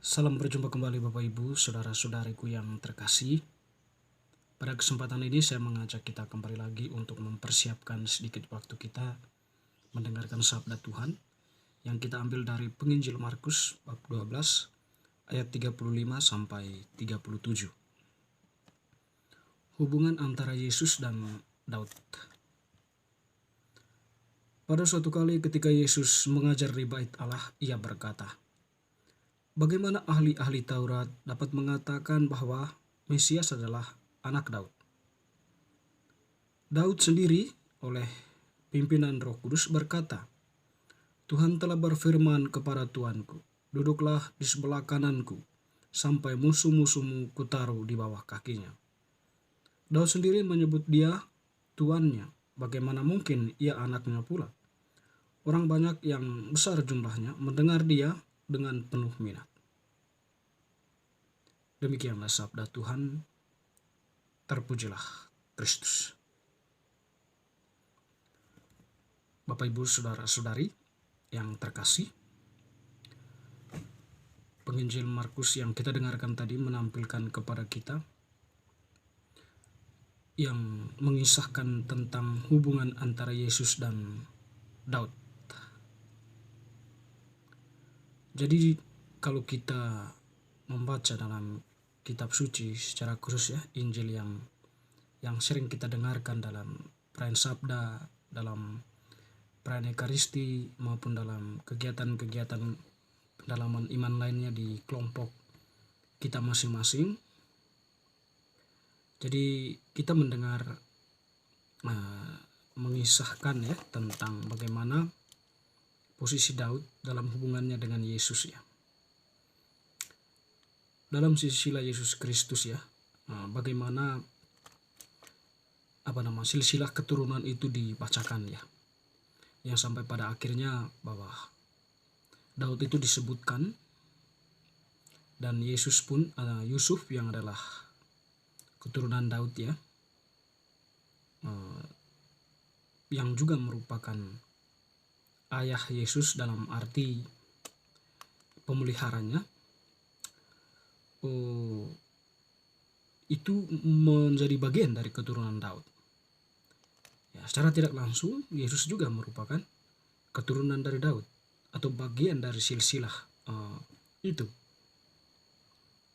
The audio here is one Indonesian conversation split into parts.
Salam berjumpa kembali Bapak Ibu, saudara-saudariku yang terkasih. Pada kesempatan ini saya mengajak kita kembali lagi untuk mempersiapkan sedikit waktu kita mendengarkan sabda Tuhan yang kita ambil dari Penginjil Markus bab 12 ayat 35 sampai 37. Hubungan antara Yesus dan Daud. Pada suatu kali ketika Yesus mengajar di Bait Allah, ia berkata, "Bagaimana ahli-ahli Taurat dapat mengatakan bahwa Mesias adalah anak Daud? Daud sendiri oleh pimpinan Roh Kudus berkata, 'Tuhan telah berfirman kepada Tuanku, duduklah di sebelah kananku, sampai musuh-musuhmu kutaruh di bawah kakinya.' Daud sendiri menyebut dia tuannya. Bagaimana mungkin ia anaknya pula? Orang banyak yang besar jumlahnya mendengar dia dengan penuh minat." Demikianlah sabda Tuhan. Terpujilah Kristus. Bapak Ibu saudara-saudari yang terkasih, Penginjil Markus yang kita dengarkan tadi menampilkan kepada kita yang mengisahkan tentang hubungan antara Yesus dan Daud. Jadi kalau kita membaca dalam kitab suci secara khusus ya, Injil yang sering kita dengarkan dalam perayaan sabda, dalam perayaan Ekaristi maupun dalam kegiatan-kegiatan pendalaman iman lainnya di kelompok kita masing-masing. Jadi kita mendengar mengisahkan ya tentang bagaimana posisi Daud dalam hubungannya dengan Yesus ya. Dalam silsilah Yesus Kristus ya, bagaimana silsilah keturunan itu dibacakan ya, yang sampai pada akhirnya bahwa Daud itu disebutkan dan Yesus pun Yusuf yang adalah keturunan Daud ya, yang juga merupakan ayah Yesus dalam arti pemeliharanya, itu menjadi bagian dari keturunan Daud. Ya, secara tidak langsung Yesus juga merupakan keturunan dari Daud atau bagian dari silsilah itu.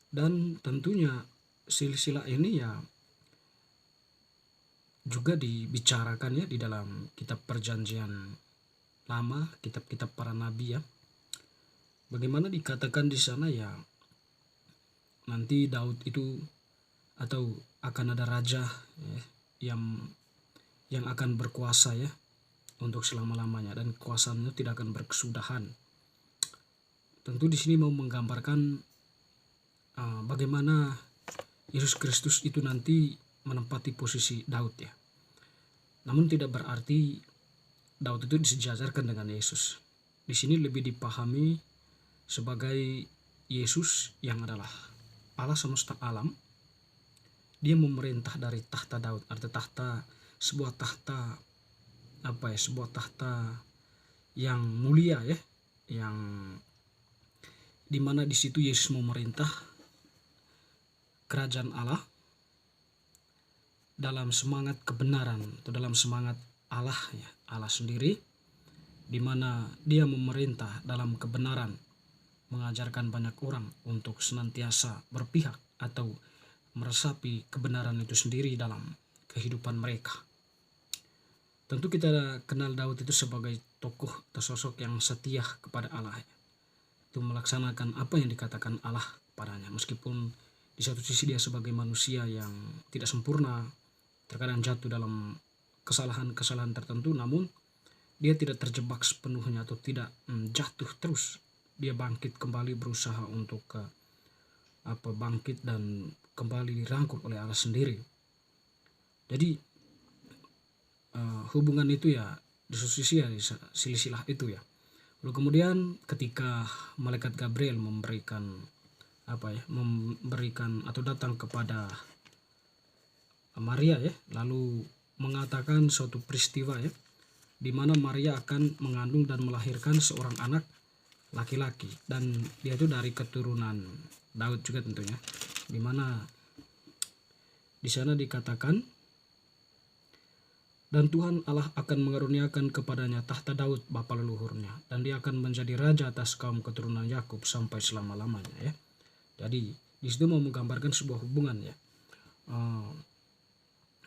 Dan tentunya silsilah ini ya juga dibicarakan ya di dalam kitab Perjanjian Lama, kitab-kitab para nabi ya. Bagaimana dikatakan di sana ya, nanti Daud itu atau akan ada raja ya, yang akan berkuasa ya untuk selama-lamanya, dan kekuasaannya tidak akan berkesudahan. Tentu di sini mau menggambarkan bagaimana Yesus Kristus itu nanti menempati posisi Daud ya. Namun tidak berarti Daud itu disejajarkan dengan Yesus. Di sini lebih dipahami sebagai Yesus yang adalah Allah semesta alam. Dia memerintah dari tahta Daud, arti tahta sebuah tahta sebuah tahta yang mulia ya, yang dimana di situ Yesus memerintah kerajaan Allah dalam semangat kebenaran atau dalam semangat Allah ya, Allah sendiri, dimana dia memerintah dalam kebenaran, mengajarkan banyak orang untuk senantiasa berpihak atau meresapi kebenaran itu sendiri dalam kehidupan mereka. Tentu kita kenal Daud itu sebagai tokoh atau sosok yang setia kepada Allah, itu melaksanakan apa yang dikatakan Allah padanya, meskipun di satu sisi dia sebagai manusia yang tidak sempurna, terkadang jatuh dalam kesalahan-kesalahan tertentu, namun dia tidak terjebak sepenuhnya atau tidak jatuh terus. Dia bangkit kembali, berusaha untuk bangkit dan kembali dirangkul oleh Allah sendiri. Jadi hubungan itu ya di satu sisi ya silsilah itu ya. Lalu kemudian ketika malaikat Gabriel memberikan atau datang kepada Maria ya, lalu mengatakan suatu peristiwa ya, di mana Maria akan mengandung dan melahirkan seorang anak laki-laki, dan dia itu dari keturunan Daud juga tentunya, di mana di sana dikatakan, dan Tuhan Allah akan mengaruniakan kepadanya tahta Daud bapa leluhurnya, dan dia akan menjadi raja atas kaum keturunan Yakub sampai selama-lamanya ya. Jadi di situ mau menggambarkan sebuah hubungan ya.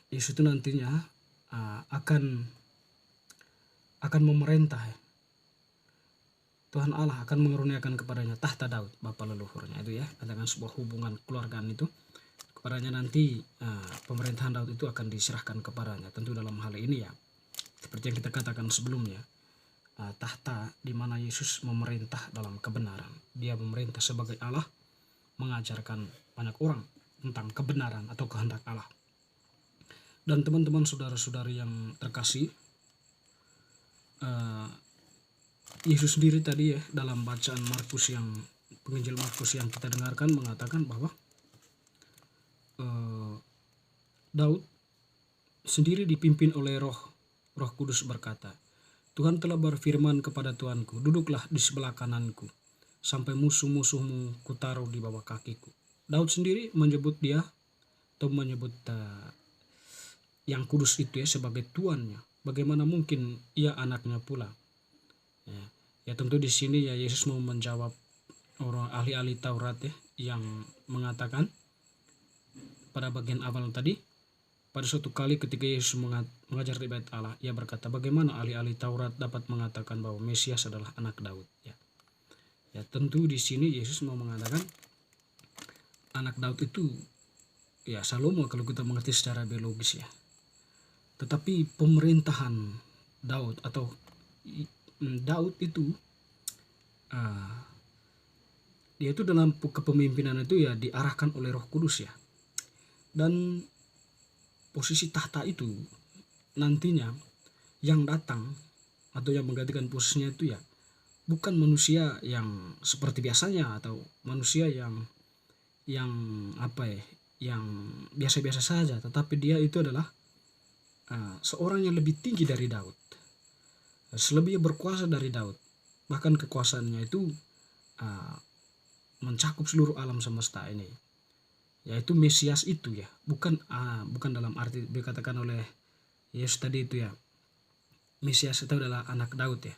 Yesus itu nantinya akan memerintah ya. Tuhan Allah akan mengaruniakan kepadanya tahta Daud bapa leluhurnya itu ya, katakan sebuah hubungan keluargaan itu kepadanya. Nanti pemerintahan Daud itu akan diserahkan kepadanya, tentu dalam hal ini ya seperti yang kita katakan sebelumnya, tahta di mana Yesus memerintah dalam kebenaran. Dia memerintah sebagai Allah, mengajarkan banyak orang tentang kebenaran atau kehendak Allah. Dan teman-teman saudara-saudari yang terkasih, Yesus sendiri tadi ya dalam bacaan penginjil Markus yang kita dengarkan mengatakan bahwa Daud sendiri dipimpin oleh Roh Kudus berkata, Tuhan telah berfirman kepada Tuanku, duduklah di sebelah kananku sampai musuh-musuhmu kutaruh di bawah kakiku. Daud sendiri menyebut dia atau menyebut yang kudus itu ya sebagai tuannya. Bagaimana mungkin ia anaknya pula? Ya tentu di sini ya Yesus mau menjawab orang ahli-ahli Taurat ya yang mengatakan pada bagian awal tadi, pada suatu kali ketika Yesus mengajar di bait Allah, ia berkata, bagaimana ahli-ahli Taurat dapat mengatakan bahwa Mesias adalah anak Daud ya. Ya tentu di sini Yesus mau mengatakan anak Daud itu ya Salomo kalau kita mengerti secara biologis ya. Tetapi pemerintahan Daud atau Daud itu dia itu dalam kepemimpinan itu ya diarahkan oleh Roh Kudus ya. Dan posisi tahta itu nantinya yang datang atau yang menggantikan posisinya itu ya bukan manusia yang seperti biasanya atau manusia yang yang biasa-biasa saja, tetapi dia itu adalah seorang yang lebih tinggi dari Daud, selebih berkuasa dari Daud, bahkan kekuasaannya itu mencakup seluruh alam semesta ini, yaitu Mesias itu ya, bukan dalam arti dikatakan oleh Yesus tadi itu ya Mesias itu adalah anak Daud ya,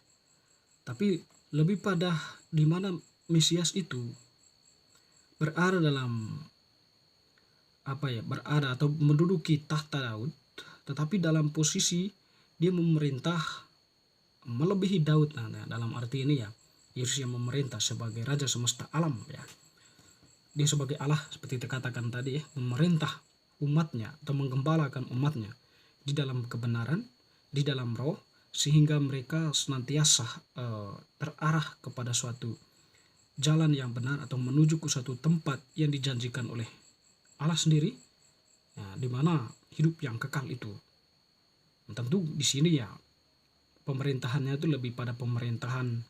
tapi lebih pada di mana Mesias itu berada dalam berada atau menduduki tahta Daud, tetapi dalam posisi dia memerintah melebihi Daud. Nah, dalam arti ini ya Yesus yang memerintah sebagai raja semesta alam ya. Dia sebagai Allah seperti dikatakan tadi ya, memerintah umatnya atau menggembalakan umatnya di dalam kebenaran, di dalam roh, sehingga mereka senantiasa terarah kepada suatu jalan yang benar atau menuju ke suatu tempat yang dijanjikan oleh Allah sendiri ya, di mana hidup yang kekal itu. Tentu di sini ya pemerintahannya itu lebih pada pemerintahan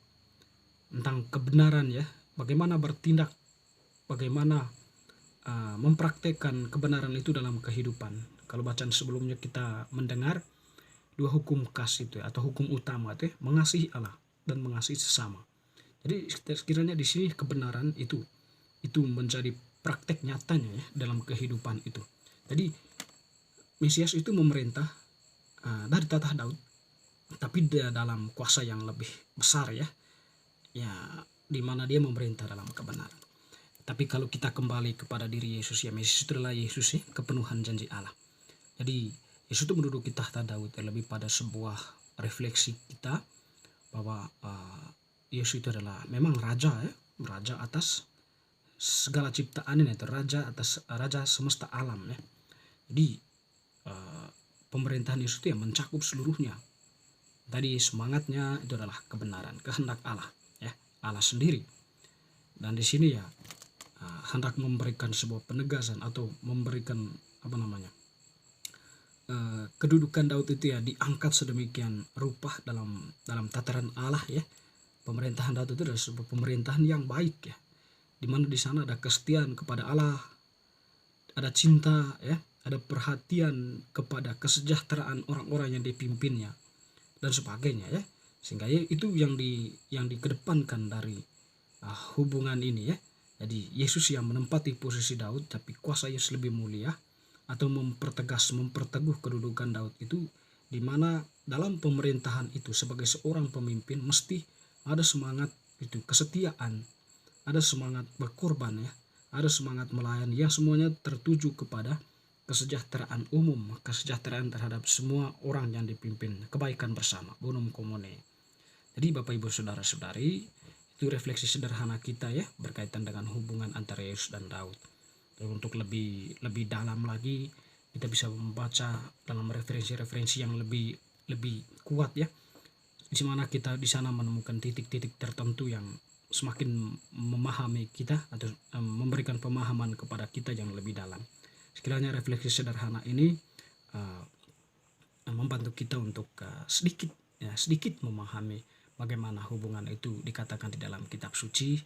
tentang kebenaran ya, bagaimana bertindak, bagaimana mempraktekkan kebenaran itu dalam kehidupan. Kalau bacaan sebelumnya kita mendengar dua hukum kasih itu ya, atau hukum utama itu ya, mengasihi Allah dan mengasihi sesama. Jadi sekiranya di sini kebenaran itu menjadi praktek nyatanya ya dalam kehidupan itu. Jadi Mesias itu memerintah dari tahta Daud, tapi dalam kuasa yang lebih besar ya, di mana dia memerintah dalam kebenaran. Tapi kalau kita kembali kepada diri Yesus ya, Mesias itu adalah Yesus ya, kepenuhan janji Allah. Jadi Yesus itu menduduki tahta Daud ya, lebih pada sebuah refleksi kita bahwa Yesus itu adalah memang raja ya, raja atas segala ciptaan ini, itu raja semesta alam ya. Jadi pemerintahan Yesus itu ya mencakup seluruhnya. Tadi semangatnya itu adalah kebenaran, kehendak Allah ya, Allah sendiri. Dan di sini ya hendak memberikan sebuah penegasan atau memberikan kedudukan Daud itu ya diangkat sedemikian rupa dalam tataran Allah ya. Pemerintahan Daud itu adalah sebuah pemerintahan yang baik ya, di mana di sana ada kesetiaan kepada Allah, ada cinta ya, ada perhatian kepada kesejahteraan orang-orang yang dipimpinnya dan sebagainya ya. Sehingga itu yang dikedepankan dari hubungan ini ya. Jadi Yesus yang menempati posisi Daud, tapi kuasa Yesus lebih mulia, atau memperteguh kedudukan Daud itu, di mana dalam pemerintahan itu sebagai seorang pemimpin mesti ada semangat itu kesetiaan, ada semangat berkorban ya, ada semangat melayani, yang semuanya tertuju kepada kesejahteraan umum, kesejahteraan terhadap semua orang yang dipimpin, kebaikan bersama, bonum commune. Jadi Bapak Ibu Saudara-saudari, itu refleksi sederhana kita ya berkaitan dengan hubungan antara Yesus dan Daud. Dan untuk lebih dalam lagi, kita bisa membaca dalam referensi-referensi yang lebih kuat ya, di mana kita di sana menemukan titik-titik tertentu yang semakin memahami kita, atau memberikan pemahaman kepada kita yang lebih dalam. Sekiranya refleksi sederhana ini membantu kita untuk sedikit memahami bagaimana hubungan itu dikatakan di dalam kitab suci,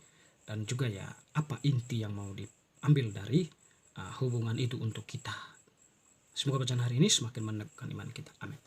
dan juga ya apa inti yang mau diambil dari hubungan itu untuk kita. Semoga bacaan hari ini semakin meneguhkan iman kita. Amin.